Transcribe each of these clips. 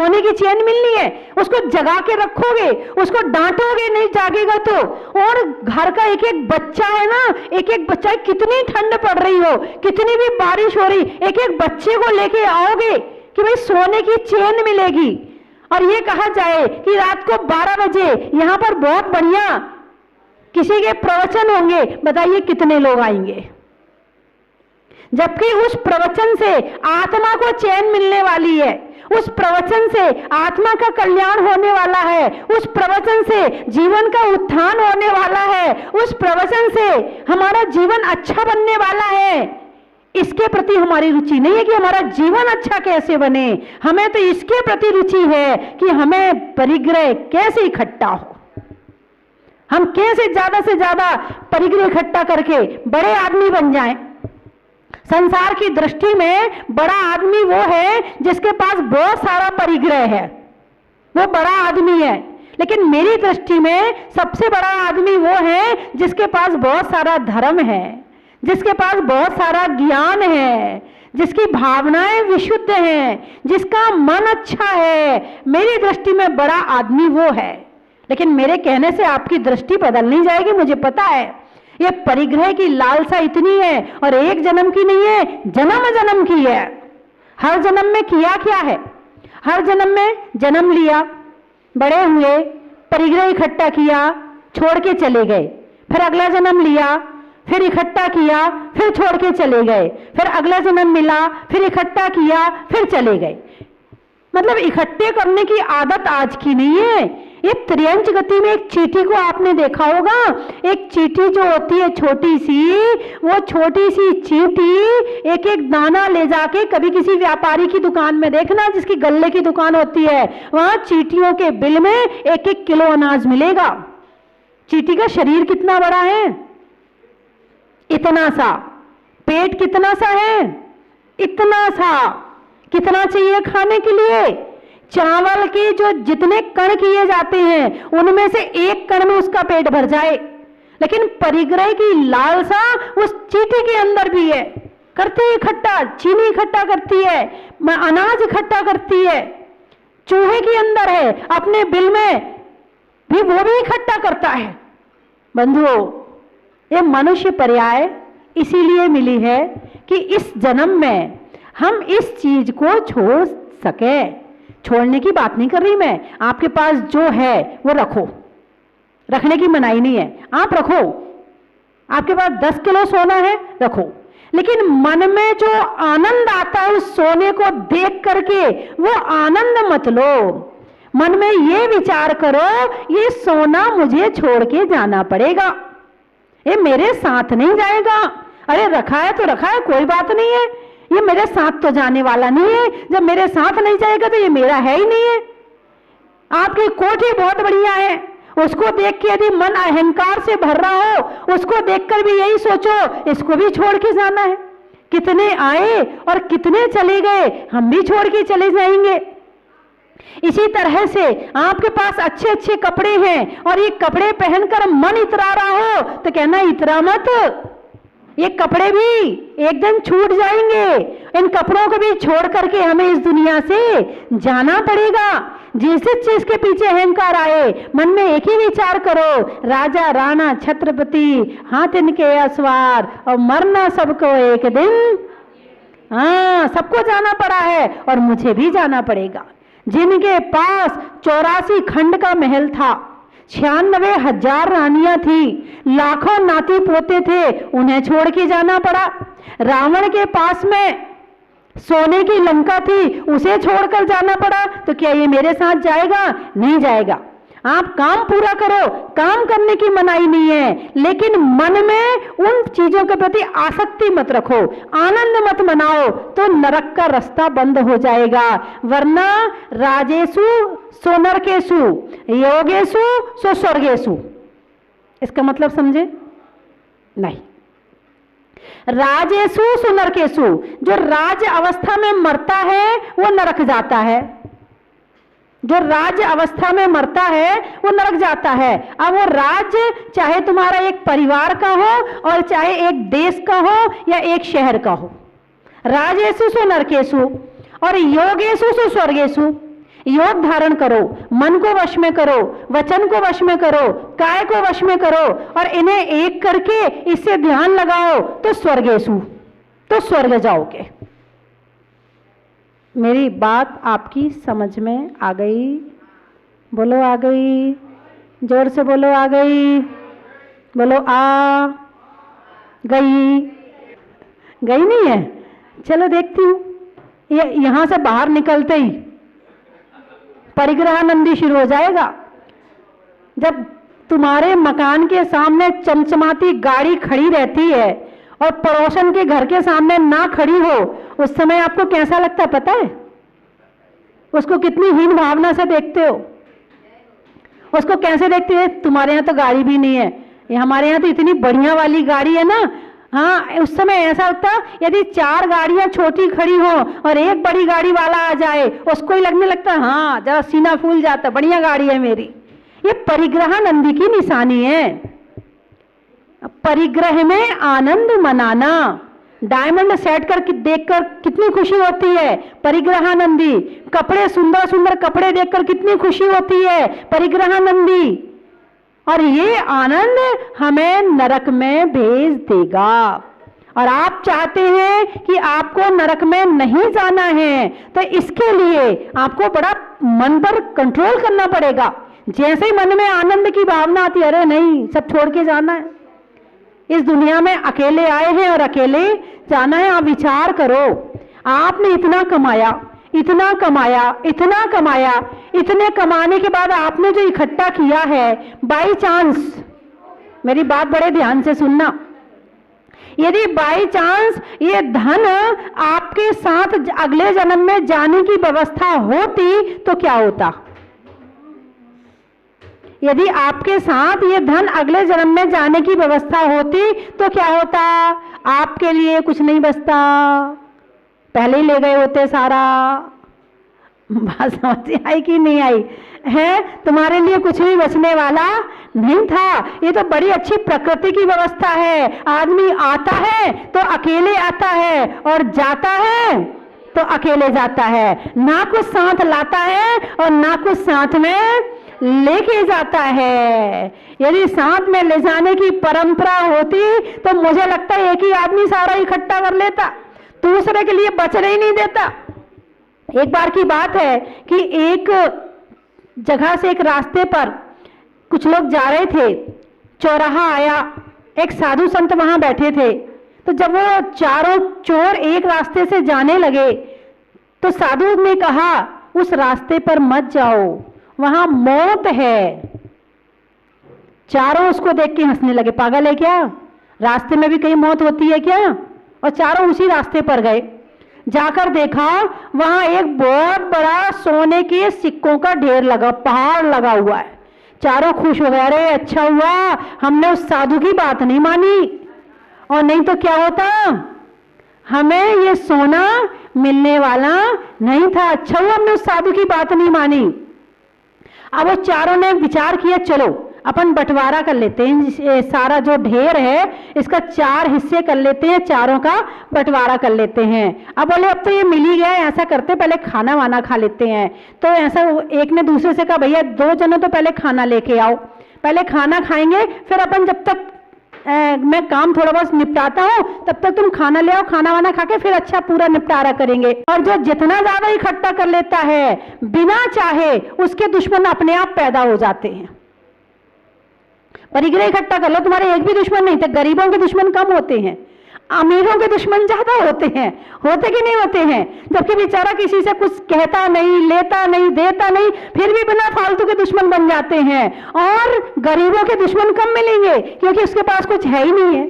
सोने की चैन मिलनी है, उसको जगा के रखोगे, उसको डांटोगे नहीं जागेगा तो। और घर का एक एक बच्चा है ना, एक एक बच्चा, कितनी ठंड पड़ रही हो, कितनी भी बारिश हो रही, एक एक बच्चे को लेके आओगे कि भाई सोने की चैन मिलेगी। और ये कहा जाए कि रात को 12 बजे यहां पर बहुत बढ़िया किसी के प्रवचन होंगे, बताइए कितने लोग आएंगे? जबकि उस प्रवचन से आत्मा को चैन मिलने वाली है, उस प्रवचन से आत्मा का कल्याण होने वाला है, उस प्रवचन से जीवन का उत्थान होने वाला है, उस प्रवचन से हमारा जीवन अच्छा बनने वाला है। इसके प्रति हमारी रुचि नहीं है कि हमारा जीवन अच्छा कैसे बने, हमें तो इसके प्रति रुचि है कि हमें परिग्रह कैसे इकट्ठा हो, हम कैसे ज्यादा से ज्यादा परिग्रह इकट्ठा करके बड़े आदमी बन जाएं। संसार की दृष्टि में बड़ा आदमी वो है जिसके पास बहुत सारा परिग्रह है, वो बड़ा आदमी है। लेकिन मेरी दृष्टि में सबसे बड़ा आदमी वो है जिसके पास बहुत सारा धर्म है, जिसके पास बहुत सारा ज्ञान है, जिसकी भावनाएं विशुद्ध हैं, जिसका मन अच्छा है। मेरी दृष्टि में बड़ा आदमी वो है। लेकिन मेरे कहने से आपकी दृष्टि बदल नहीं जाएगी, मुझे पता है। ये परिग्रह की लालसा इतनी है, और एक जन्म की नहीं है, जन्म जन्म की है। हर जन्म में किया क्या है? हर जन्म में जन्म लिया, बड़े हुए, परिग्रह इकट्ठा किया, छोड़ के चले गए, फिर अगला जन्म लिया, फिर इकट्ठा किया, फिर छोड़ के चले गए, फिर अगला जन्म मिला, फिर इकट्ठा किया, फिर चले गए। मतलब इकट्ठे करने की आदत आज की नहीं है। ये त्रियंच गति में एक चींटी को आपने देखा होगा, एक चींटी जो होती है छोटी सी, वो छोटी सी चींटी एक एक दाना ले जाके, कभी किसी व्यापारी की दुकान में देखना, जिसकी गल्ले की दुकान होती है, वहां चींटियों के बिल में एक एक किलो अनाज मिलेगा। चींटी का शरीर कितना बड़ा है? इतना सा। पेट कितना सा है? इतना सा। कितना चाहिए खाने के लिए? चावल के जो जितने कण किए जाते हैं उनमें से एक कण में उसका पेट भर जाए। लेकिन परिग्रह की लालसा उस चींटी के अंदर भी है। करती है इकट्ठा, चीनी इकट्ठा करती है, अनाज इकट्ठा करती है। चूहे के अंदर है, अपने बिल में भी वो भी इकट्ठा करता है। बंधुओं, ये मनुष्य पर्याय इसीलिए मिली है कि इस जन्म में हम इस चीज को छोड़ सके। छोड़ने की बात नहीं कर रही मैं, आपके पास जो है वो रखो, रखने की मनाही नहीं है, आप रखो। आपके पास 10 किलो सोना है, रखो। लेकिन मन में जो आनंद आता है उस सोने को देख करके, वो आनंद मत लो। मन में ये विचार करो, ये सोना मुझे छोड़ के जाना पड़ेगा, ये मेरे साथ नहीं जाएगा। अरे रखा है तो रखा है, कोई बात नहीं है, ये मेरे साथ तो जाने वाला नहीं है। जब मेरे साथ नहीं जाएगा तो ये मेरा है ही नहीं है। आपकी कोठी बहुत बढ़िया है, उसको देख के यदि मन अहंकार से भर रहा हो, उसको देखकर भी यही सोचो इसको भी छोड़ के जाना है। कितने आए और कितने चले गए, हम भी छोड़ के चले जाएंगे। इसी तरह से आपके पास अच्छे अच्छे कपड़े हैं और ये कपड़े पहनकर मन इतरा रहा हो तो कहना इतरा मत, ये कपड़े भी एक दिन छूट जाएंगे। इन कपड़ों को भी छोड़ करके हमें इस दुनिया से जाना पड़ेगा। जिस चीज के पीछे अहंकार आए, मन में एक ही विचार करो, राजा राणा छत्रपति हाथ इनके असवार, और मरना सबको एक दिन। हाँ, सबको जाना पड़ा है और मुझे भी जाना पड़ेगा। जिनके पास 84 खंड का महल था, 96,000 रानियां थी, लाखों नाती पोते थे, उन्हें छोड़ के जाना पड़ा। रावण के पास में सोने की लंका थी, उसे छोड़कर जाना पड़ा। तो क्या ये मेरे साथ जाएगा? नहीं जाएगा। आप काम पूरा करो, काम करने की मनाही नहीं है, लेकिन मन में उन चीजों के प्रति आसक्ति मत रखो, आनंद मत मनाओ, तो नरक का रास्ता बंद हो जाएगा। वरना राजेशु सो नरकेशु, योगेशु सो स्वर्गेशु। इसका मतलब समझे? नहीं। राजेशु सो नरकेशु, जो राज अवस्था में मरता है वो नरक जाता है, जो राज्य अवस्था में मरता है वो नरक जाता है। अब वो राज्य चाहे तुम्हारा एक परिवार का हो और चाहे एक देश का हो या एक शहर का हो। राजेशु सो नरकेशु और योगेशु सो स्वर्गेशु। योग धारण करो, मन को वश में करो, वचन को वश में करो, काय को वश में करो और इन्हें एक करके इससे ध्यान लगाओ तो स्वर्गेशु, तो स्वर्ग जाओगे। मेरी बात आपकी समझ में आ गई? बोलो आ गई, जोर से बोलो आ गई, बोलो आ गई। गई नहीं है? चलो देखती हूँ। ये यहां से बाहर निकलते ही परिग्रहानंदी शुरू हो जाएगा। जब तुम्हारे मकान के सामने चमचमाती गाड़ी खड़ी रहती है और पड़ोसन के घर के सामने ना खड़ी हो, उस समय आपको कैसा लगता है पता है? उसको कितनी हीन भावना से देखते हो। उसको कैसे देखते हैं? तुम्हारे यहाँ तो गाड़ी भी नहीं है, ये हमारे यहाँ तो इतनी बढ़िया वाली गाड़ी है ना। हाँ, उस समय ऐसा होता यदि 4 गाड़ियां छोटी खड़ी हो और एक बड़ी गाड़ी वाला आ जाए, उसको ही लगने लगता हाँ जरा सीना फूल जाता, बढ़िया गाड़ी है मेरी। ये परिग्रहानंदी की निशानी है। परिग्रह में आनंद मनाना, डायमंड सेट कर देखकर कितनी खुशी होती है परिग्रहानंदी। कपड़े, सुंदर सुंदर कपड़े देखकर कितनी खुशी होती है परिग्रहानंदी। और ये आनंद हमें नरक में भेज देगा। और आप चाहते हैं कि आपको नरक में नहीं जाना है, तो इसके लिए आपको बड़ा मन पर कंट्रोल करना पड़ेगा। जैसे ही मन में आनंद की भावना आती है, अरे नहीं सब छोड़ के जाना है, इस दुनिया में अकेले आए हैं और अकेले जाना है। आप विचार करो, आपने इतना कमाया, इतना कमाया, इतना कमाया, इतने कमाने के बाद आपने जो इकट्ठा किया है, बाई चांस, मेरी बात बड़े ध्यान से सुनना, यदि बाई चांस ये धन आपके साथ अगले जन्म में जाने की व्यवस्था होती तो क्या होता? यदि आपके साथ ये धन अगले जन्म में जाने की व्यवस्था होती तो क्या होता? आपके लिए कुछ नहीं बचता, पहले ही ले गए होते सारा। बात समझ आई कि नहीं आई है? तुम्हारे लिए कुछ भी बचने वाला नहीं था। ये तो बड़ी अच्छी प्रकृति की व्यवस्था है। आदमी आता है तो अकेले आता है और जाता है तो अकेले जाता है, ना कुछ साथ लाता है और ना कुछ साथ में लेके जाता है। यदि साथ में ले जाने की परंपरा होती तो मुझे लगता है एक ही आदमी सारा इकट्ठा कर लेता, दूसरे के लिए बचने ही नहीं देता। एक बार की बात है कि एक जगह से एक रास्ते पर कुछ लोग जा रहे थे, चौराहा आया, एक साधु संत वहां बैठे थे। तो जब वो चारों चोर एक रास्ते से जाने लगे तो साधु ने कहा उस रास्ते पर मत जाओ, वहां मौत है। चारों उसको देख के हंसने लगे, पागल है क्या, रास्ते में भी कहीं मौत होती है क्या? और चारों उसी रास्ते पर गए। जाकर देखा वहां एक बहुत बड़ा सोने के सिक्कों का ढेर लगा, पहाड़ लगा हुआ है। चारों खुश हो गए, अरे अच्छा हुआ हमने उस साधु की बात नहीं मानी, और नहीं तो क्या होता, हमें ये सोना मिलने वाला नहीं था। अच्छा हुआ हमने उस साधु की बात नहीं मानी। अब वो चारों ने विचार किया, चलो अपन बंटवारा कर लेते हैं, सारा जो ढेर है इसका 4 हिस्से कर लेते हैं, चारों का बंटवारा कर लेते हैं। अब बोले अब तो ये मिल ही गया, ऐसा करते पहले खाना वाना खा लेते हैं। तो ऐसा एक ने दूसरे से कहा, भैया 2 जनों तो पहले खाना लेके आओ, पहले खाना खाएंगे, फिर अपन जब तक मैं काम थोड़ा बहुत निपटाता हूँ तब तक तुम खाना ले आओ, खाना वाना खा के फिर अच्छा पूरा निपटारा करेंगे। और जो जितना ज्यादा इकट्ठा कर लेता है बिना चाहे, उसके दुश्मन अपने आप पैदा हो जाते हैं। परिग्रह इकट्ठा कर लो, तुम्हारे एक भी दुश्मन नहीं थे। गरीबों के दुश्मन कम होते हैं, अमीरों के दुश्मन ज्यादा होते हैं। होते कि नहीं होते हैं? जबकि बेचारा किसी से कुछ कहता नहीं, लेता नहीं, देता नहीं, फिर भी बिना फालतू के दुश्मन बन जाते हैं। और गरीबों के दुश्मन कम मिलेंगे क्योंकि उसके पास कुछ है ही नहीं है।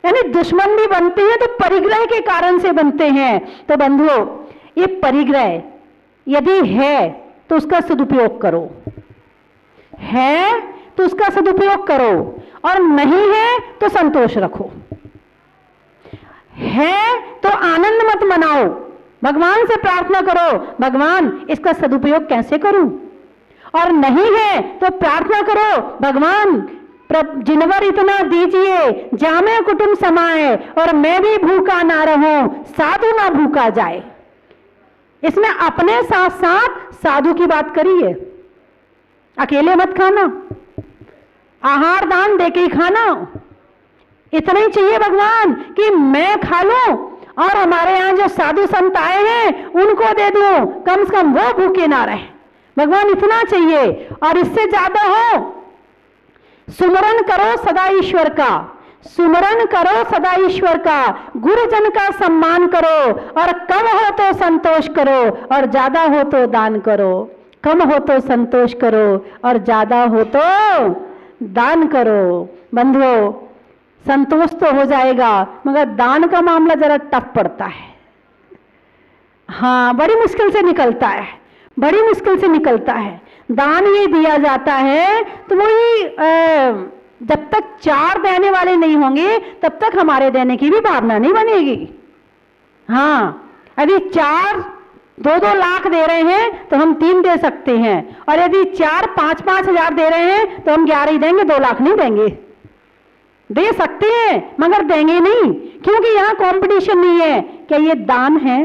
यानी दुश्मन भी बनते हैं तो परिग्रह के कारण से बनते हैं। तो बंधुओं, ये परिग्रह यदि है तो उसका सदुपयोग करो, है तो उसका सदुपयोग करो, और नहीं है तो संतोष रखो। है तो आनंद मत मनाओ, भगवान से प्रार्थना करो, भगवान इसका सदुपयोग कैसे करूं। और नहीं है तो प्रार्थना करो, भगवान जिनवर इतना दीजिए जामे कुटुंब समाए, और मैं भी भूखा ना रहूं, साधु ना भूखा जाए। इसमें अपने साथ साथ साधु की बात करी है। अकेले मत खाना, आहार दान देके ही खाना। इतना ही चाहिए भगवान कि मैं खा लूं और हमारे यहां जो साधु संत आए हैं उनको दे दूं, कम से कम वो भूखे ना रहे। भगवान इतना चाहिए, और इससे ज्यादा हो, सुमरन करो सदा ईश्वर का, सुमरन करो सदा ईश्वर का, गुरुजन का सम्मान करो, और कम हो तो संतोष करो और ज्यादा हो तो दान करो। कम हो तो संतोष करो और ज्यादा हो तो दान करो। बंधुओं, संतोष तो हो जाएगा मगर दान का मामला जरा टफ पड़ता है। हाँ, बड़ी मुश्किल से निकलता है, बड़ी मुश्किल से निकलता है। दान ये दिया जाता है तो वही जब तक 4 देने वाले नहीं होंगे तब तक हमारे देने की भी भावना नहीं बनेगी। हाँ, यदि 4-2 लाख दे रहे हैं तो हम 3 दे सकते हैं, और यदि 4-5-5 हजार दे रहे हैं तो हम 11 ही देंगे, 2 लाख नहीं देंगे। दे सकते हैं मगर देंगे नहीं, क्योंकि यहां कंपटीशन नहीं है। क्या ये दान है?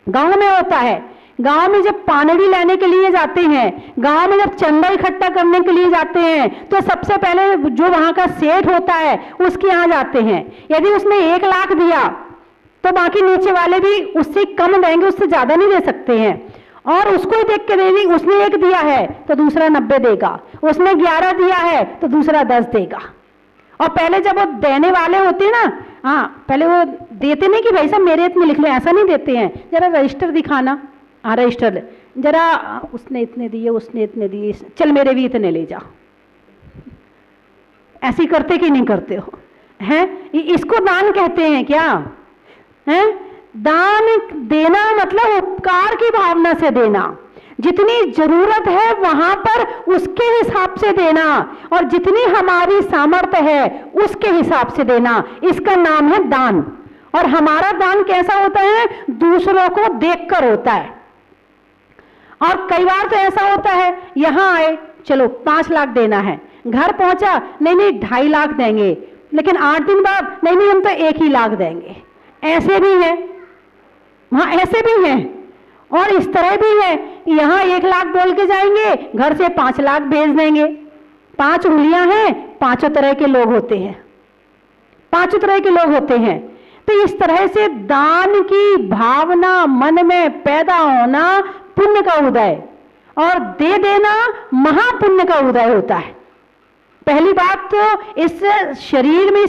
गांव में होता है, गांव में जब पानी लेने के लिए जाते हैं, गांव में जब चंदा इकट्ठा करने के लिए जाते हैं, तो सबसे पहले जो वहां का सेठ होता है उसके यहां जाते हैं। यदि उसने 1 लाख दिया तो बाकी नीचे वाले भी उससे कम देंगे, उससे ज्यादा नहीं दे सकते हैं। और उसको ही देख के देगी, उसने 1 दिया है तो दूसरा 90 देगा, उसने 11 दिया है तो दूसरा 10 देगा। और पहले जब वो देने वाले होते हैं ना, हाँ, पहले वो देते नहीं कि भाई साहब मेरे इतने लिख लो, ऐसा नहीं देते हैं। जरा रजिस्टर दिखाना, हाँ रजिस्टर ले, जरा उसने इतने दिए, उसने इतने दिए, चल मेरे भी इतने ले जा। ऐसी करते कि नहीं करते हो? हैं, इसको दान कहते हैं क्या? हैं, दान देना मतलब उपकार की भावना से देना। जितनी जरूरत है वहां पर उसके हिसाब से देना, और जितनी हमारी सामर्थ्य है उसके हिसाब से देना, इसका नाम है दान। और हमारा दान कैसा होता है? दूसरों को देखकर होता है। और कई बार तो ऐसा होता है, यहां आए चलो 5 लाख देना है, घर पहुंचा नहीं 2.5 लाख देंगे, लेकिन 8 दिन बाद नहीं हम तो 1 ही लाख देंगे। ऐसे भी है, वहां ऐसे भी हैं, और इस तरह भी है, यहां 1 लाख बोल के जाएंगे, घर से 5 लाख भेज देंगे। 5 उंगलियां हैं, 5 तरह के लोग होते हैं, 5 तरह के लोग होते हैं। तो इस तरह से दान की भावना मन में पैदा होना पुण्य का उदय, और दे देना महापुण्य का उदय होता है। पहली बात तो इस शरीर में,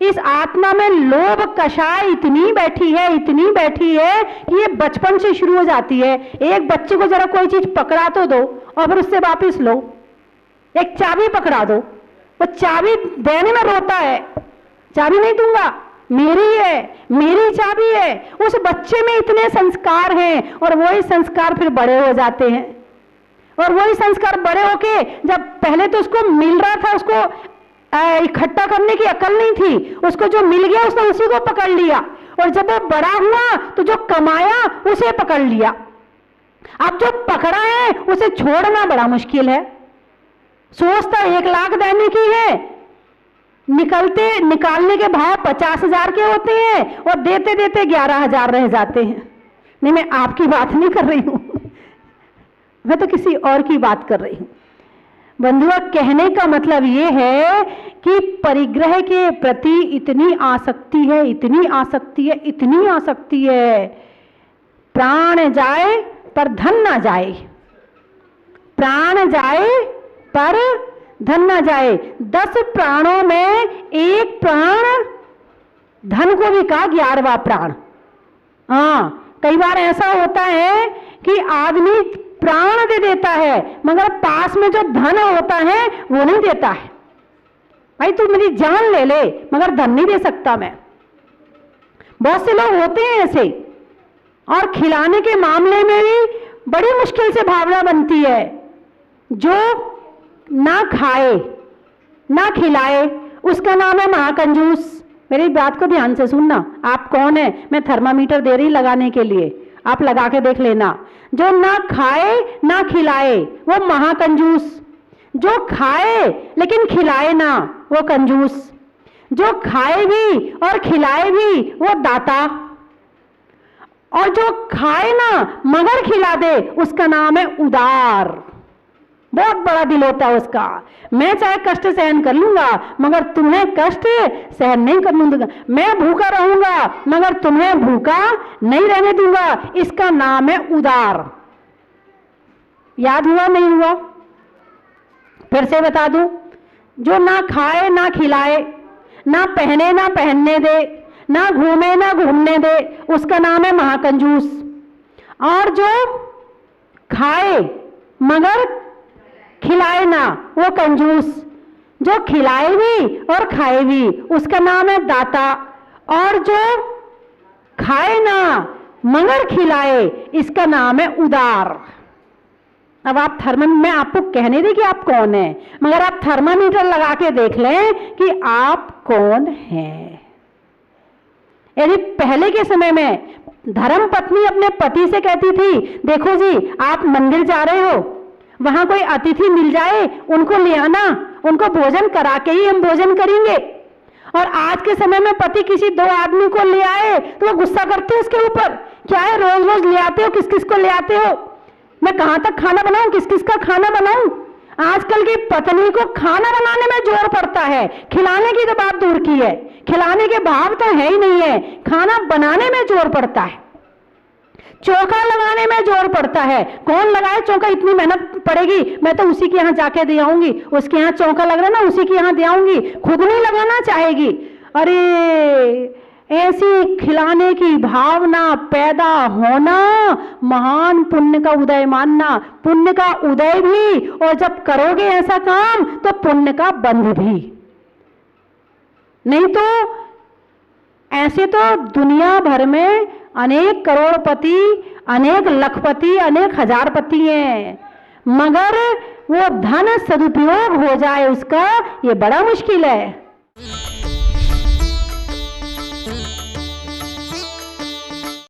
इस आत्मा में लोभ कषाय इतनी बैठी है, इतनी बैठी है कि ये बचपन से शुरू हो जाती है। एक बच्चे को जरा कोई चीज पकड़ा तो दो और फिर उससे वापिस लो। एक चाबी पकड़ा दो, वो चाबी देने में रोता है, चाबी नहीं दूंगा, मेरी है, मेरी चाबी है। उस बच्चे में इतने संस्कार हैं, और वही संस्कार फिर बड़े हो जाते हैं, और वही संस्कार बड़े होके, जब पहले तो उसको मिल रहा था, उसको इकट्ठा करने की अकल नहीं थी, उसको जो मिल गया उसने उसी को पकड़ लिया, और जब वो बड़ा हुआ तो जो कमाया उसे पकड़ लिया। अब जो पकड़ा है उसे छोड़ना बड़ा मुश्किल है। सोचता 1 लाख देने की है, निकालने के भाव 50,000 के होते हैं, और देते देते 11,000 रह जाते हैं। नहीं, मैं आपकी बात नहीं कर रही हूं, मैं तो किसी और की बात कर रही हूं। बंधुआ, कहने का मतलब ये है कि परिग्रह के प्रति इतनी आसक्ति है, इतनी आसक्ति है, इतनी आसक्ति है, प्राण जाए पर धन ना जाए, प्राण जाए पर धन ना जाए। 10 प्राणों में 1 प्राण धन को भी कहा 11वां प्राण। हाँ, कई बार ऐसा होता है कि आदमी प्राण दे देता है मगर पास में जो धन होता है वो नहीं देता है। भाई तू मेरी जान ले ले मगर धन नहीं दे सकता मैं। बहुत से लोग होते हैं ऐसे, और खिलाने के मामले में भी बड़ी मुश्किल से भावना बनती है। जो ना खाए ना खिलाए उसका नाम है महाकंजूस। मेरी बात को ध्यान से सुनना। आप कौन है? मैं थर्मामीटर दे रही लगाने के लिए, आप लगा के देख लेना। जो ना खाए ना खिलाए वो महाकंजूस, जो खाए लेकिन खिलाए ना वो कंजूस, जो खाए भी और खिलाए भी वो दाता। और जो खाए ना मगर खिला दे उसका नाम है उदार। बहुत बड़ा दिल होता है उसका। मैं चाहे कष्ट सहन कर लूंगा मगर तुम्हें कष्ट सहन नहीं करने दूंगा। मैं भूखा रहूंगा मगर तुम्हें भूखा नहीं रहने दूंगा। इसका नाम है उदार। याद हुआ नहीं हुआ? फिर से बता दूं, जो ना खाए ना खिलाए, ना पहने ना पहनने दे, ना घूमे ना घूमने दे, उसका नाम है महाकंजूस। और जो खाए मगर खिलाए ना, वो कंजूस। जो खिलाए भी और खाए भी, उसका नाम है दाता। और जो खाए ना मगर खिलाए, इसका नाम है उदार। अब आप मैं आपको कहने दी कि आप कौन हैं, मगर आप थर्मामीटर लगा के देख लें कि आप कौन हैं। यदि पहले के समय में धर्म पत्नी अपने पति से कहती थी, देखो जी आप मंदिर जा रहे हो, वहां कोई अतिथि मिल जाए उनको ले आना, उनको भोजन करा के ही हम भोजन करेंगे। और आज के समय में पति किसी दो आदमी को ले आए तो वो गुस्सा करते हैं उसके ऊपर, क्या है रोज रोज ले आते हो, किस किस को ले आते हो, मैं कहां तक खाना बनाऊं, किस किस का खाना बनाऊं। आजकल की पत्नी को खाना बनाने में जोर पड़ता है, खिलाने की तो बात दूर की है, खिलाने के भाव तो है ही नहीं है, खाना बनाने में जोर पड़ता है, चौका लगाने में जोर पड़ता है। कौन लगाए चौका, इतनी मेहनत पड़ेगी, मैं तो उसी के यहां जाके दे आऊंगी, उसके यहां चौका लग रहा ना उसी के यहां दे आऊंगी, खुद नहीं लगाना चाहेगी। अरे ऐसी खिलाने की भावना पैदा होना महान पुण्य का उदय मानना, पुण्य का उदय भी, और जब करोगे ऐसा काम तो पुण्य का बंध भी। नहीं तो ऐसे तो दुनिया भर में अनेक करोड़पति, अनेक लखपति, अनेक हजारपति हैं, मगर वो धन सदुपयोग हो जाए उसका, ये बड़ा मुश्किल है।